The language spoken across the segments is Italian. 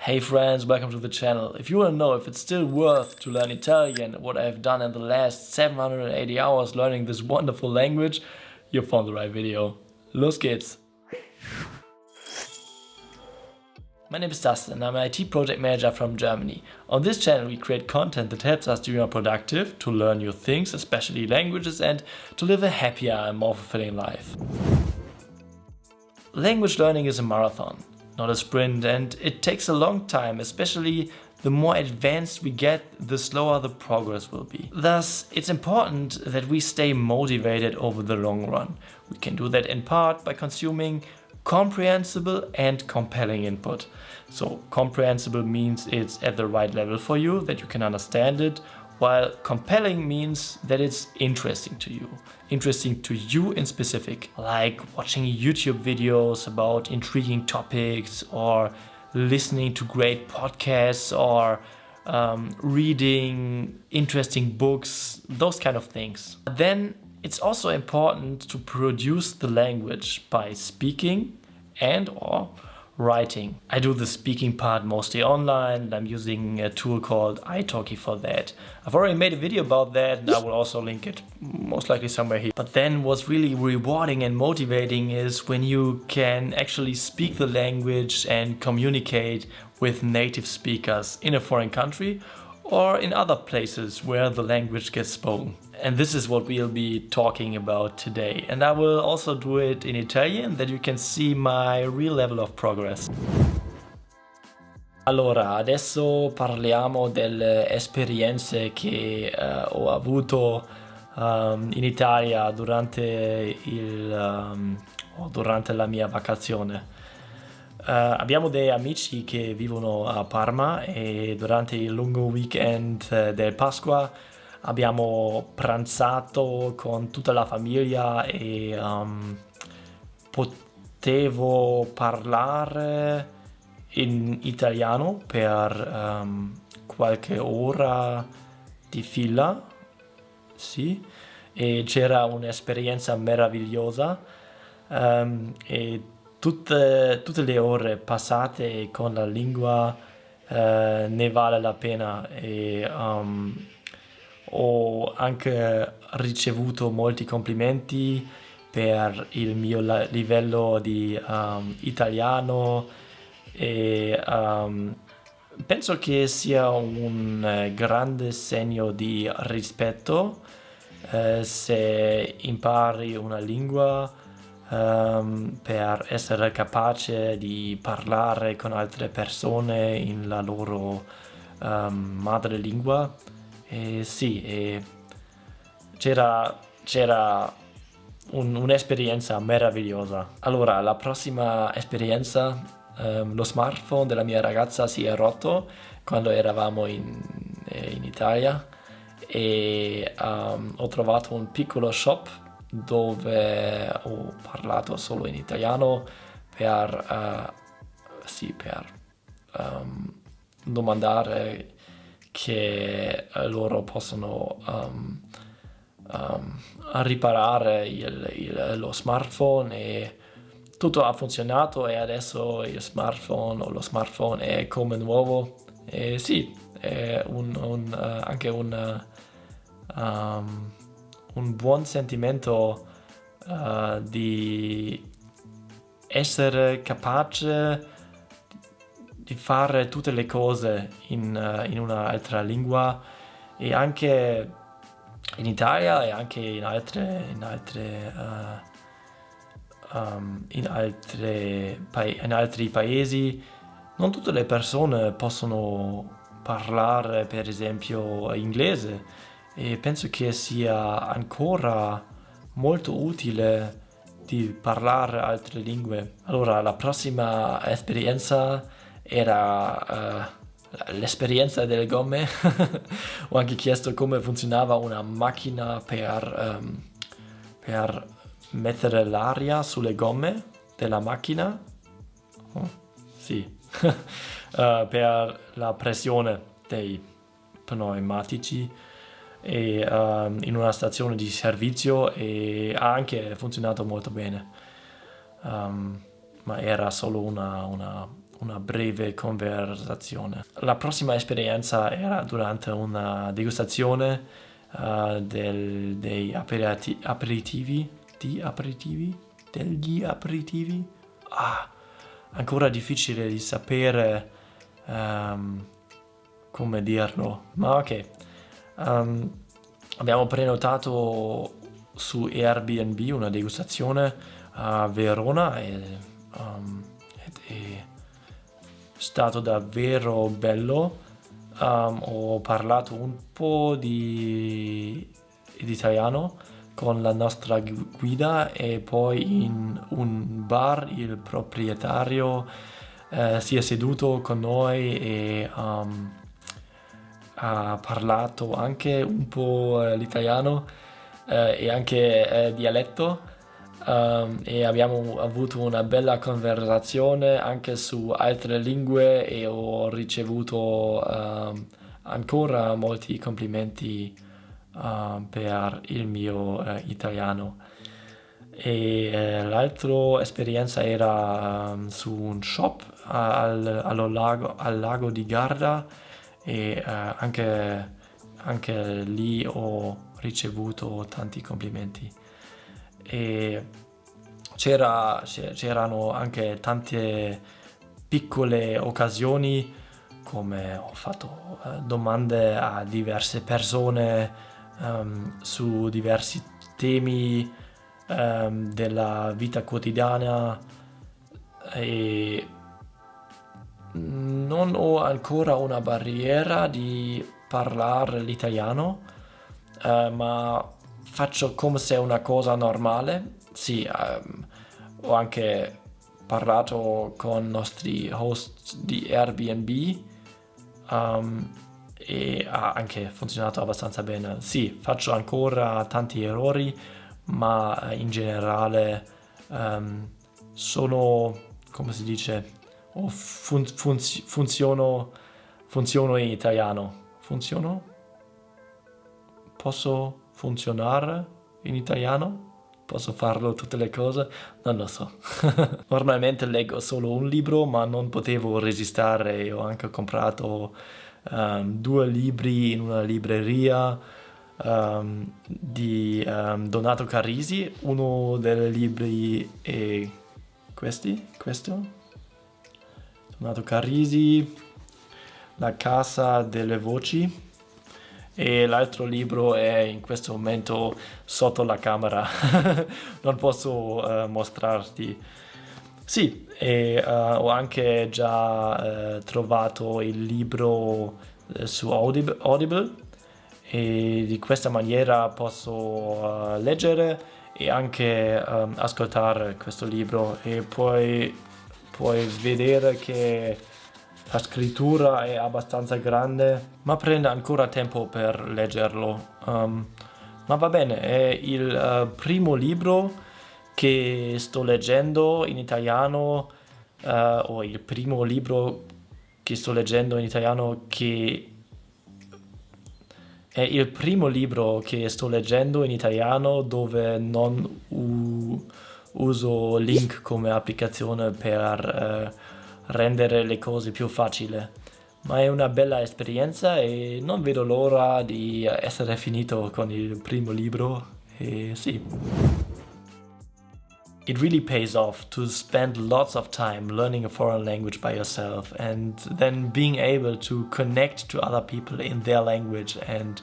Hey friends, welcome to the channel. If you want to know if it's still worth to learn Italian, what I've done in the last 780 hours learning this wonderful language, you found the right video. Los geht's! My name is Dustin, I'm an IT project manager from Germany. On this channel we create content that helps us to be more productive, to learn new things, especially languages, and to live a happier and more fulfilling life. Language learning is a marathon, not a sprint, and it takes a long time, especially the more advanced we get, the slower the progress will be. Thus, it's important that we stay motivated over the long run. We can do that in part by consuming comprehensible and compelling input. So comprehensible means it's at the right level for you, that you can understand it, while compelling means that it's interesting to you in specific, like watching YouTube videos about intriguing topics, or listening to great podcasts, or reading interesting books, those kind of things. Then it's also important to produce the language by speaking and or writing. I do the speaking part mostly online, and I'm using a tool called italki for that. I've already made a video about that, and I will also link it most likely somewhere here. But then what's really rewarding and motivating is when you can actually speak the language and communicate with native speakers in a foreign country or in other places where the language gets spoken. And this is what we'll be talking about today. And I will also do it in Italian, that you can see my real level of progress. Allora, adesso parliamo delle esperienze che ho avuto in Italia durante la mia vacazione. Abbiamo dei amici che vivono a Parma e durante il lungo weekend del Pasqua abbiamo pranzato con tutta la famiglia e potevo parlare in italiano per qualche ora di fila, sì, e c'era un'esperienza meravigliosa, e tutte le ore passate con la lingua ne vale la pena, e ho anche ricevuto molti complimenti per il mio livello di italiano, e penso che sia un grande segno di rispetto se impari una lingua per essere capace di parlare con altre persone in la loro madrelingua. Sì, c'era un'esperienza meravigliosa. Allora, la prossima esperienza, lo smartphone della mia ragazza si è rotto quando eravamo in Italia, e ho trovato un piccolo shop dove ho parlato solo in italiano per domandare che loro possono riparare lo smartphone, e tutto ha funzionato, e adesso lo smartphone è come nuovo. E sì, è anche un buon sentimento di essere capace di fare tutte le cose in un'altra lingua, e anche in Italia e anche in altri paesi. Non tutte le persone possono parlare, per esempio, inglese, e penso che sia ancora molto utile di parlare altre lingue. Allora, la prossima esperienza era l'esperienza delle gomme. Ho anche chiesto come funzionava una macchina per mettere l'aria sulle gomme della macchina. Oh, sì. Per la pressione dei pneumatici, e in una stazione di servizio, e ha anche funzionato molto bene, ma era solo una una breve conversazione. La prossima esperienza era durante una degustazione degli aperitivi. Degli aperitivi? Ancora difficile di sapere come dirlo, ma ok. Abbiamo prenotato su Airbnb una degustazione a Verona ed è stato davvero bello. Ho parlato un po' di italiano con la nostra guida e poi in un bar il proprietario si è seduto con noi e ha parlato anche un po' l'italiano e anche dialetto. E abbiamo avuto una bella conversazione anche su altre lingue e ho ricevuto ancora molti complimenti per il mio italiano. E l'altra esperienza era su un shop al lago di Garda e anche lì ho ricevuto tanti complimenti. E c'erano anche tante piccole occasioni, come ho fatto domande a diverse persone su diversi temi della vita quotidiana e non ho ancora una barriera di parlare l'italiano, ma faccio come se è una cosa normale. Sì, ho anche parlato con i nostri host di Airbnb e ha anche funzionato abbastanza bene. Sì, faccio ancora tanti errori, ma in generale sono, come si dice, funziono in italiano. Funziono? Posso funzionare in italiano? Posso farlo tutte le cose? Non lo so. Normalmente leggo solo un libro, ma non potevo resistere. Ho anche comprato 2 libri in una libreria di Donato Carrisi. Uno dei libri è questo. Donato Carrisi, La Casa delle Voci. E l'altro libro è in questo momento sotto la camera. Non posso mostrarti. Sì, e ho anche già trovato il libro su Audible e di questa maniera posso leggere e anche ascoltare questo libro e puoi vedere che la scrittura è abbastanza grande, ma prende ancora tempo per leggerlo. Ma va bene, è il primo libro che sto leggendo in italiano, o il primo libro che sto leggendo in italiano che è il primo libro che sto leggendo in italiano dove non uso Link come applicazione per rendere le cose più facili. Ma è una bella esperienza e non vedo l'ora di essere finito con il primo libro. E sì. It really pays off to spend lots of time learning a foreign language by yourself and then being able to connect to other people in their language and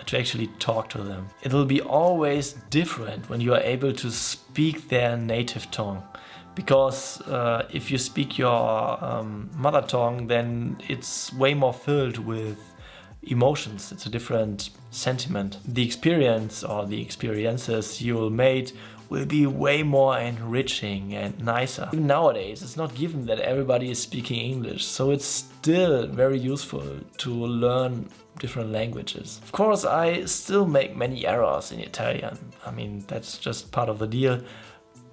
to actually talk to them. It'll be always different when you are able to speak their native tongue. Because if you speak your mother tongue, then it's way more filled with emotions. It's a different sentiment. The experience or the experiences you'll make will be way more enriching and nicer. Even nowadays, it's not given that everybody is speaking English, so it's still very useful to learn different languages. Of course, I still make many errors in Italian. I mean, that's just part of the deal.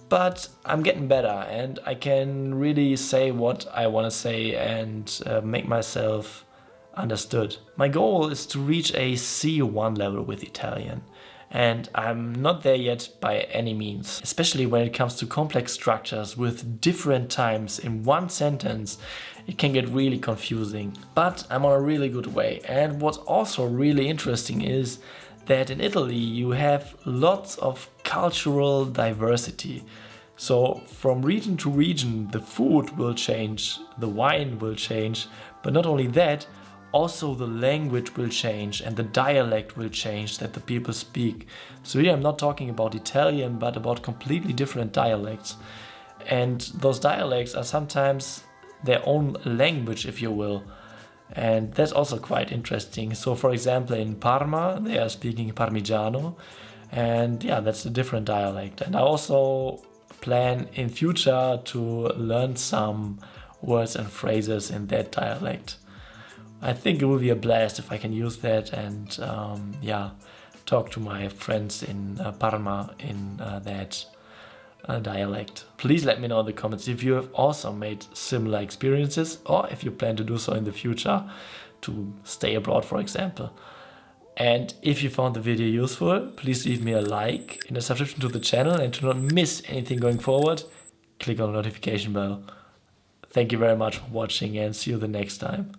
But I'm getting better and I can really say what I want to say and make myself understood. My goal is to reach a C1 level with Italian And I'm not there yet by any means, especially when it comes to complex structures with different times in one sentence. It can get really confusing, but I'm on a really good way. And what's also really interesting is that in Italy you have lots of cultural diversity. So from region to region, the food will change, the wine will change, but not only that, also the language will change and the dialect will change that the people speak. So here I'm not talking about Italian, but about completely different dialects. And those dialects are sometimes their own language, if you will. And that's also quite interesting. So for example, in Parma, they are speaking Parmigiano. And yeah, that's a different dialect. And I also plan in future to learn some words and phrases in that dialect. I think it will be a blast if I can use that and talk to my friends in Parma in that dialect. Please let me know in the comments if you have also made similar experiences or if you plan to do so in the future to stay abroad, for example. And if you found the video useful, please leave me a like and a subscription to the channel, and to not miss anything going forward, click on the notification bell. Thank you very much for watching and see you the next time.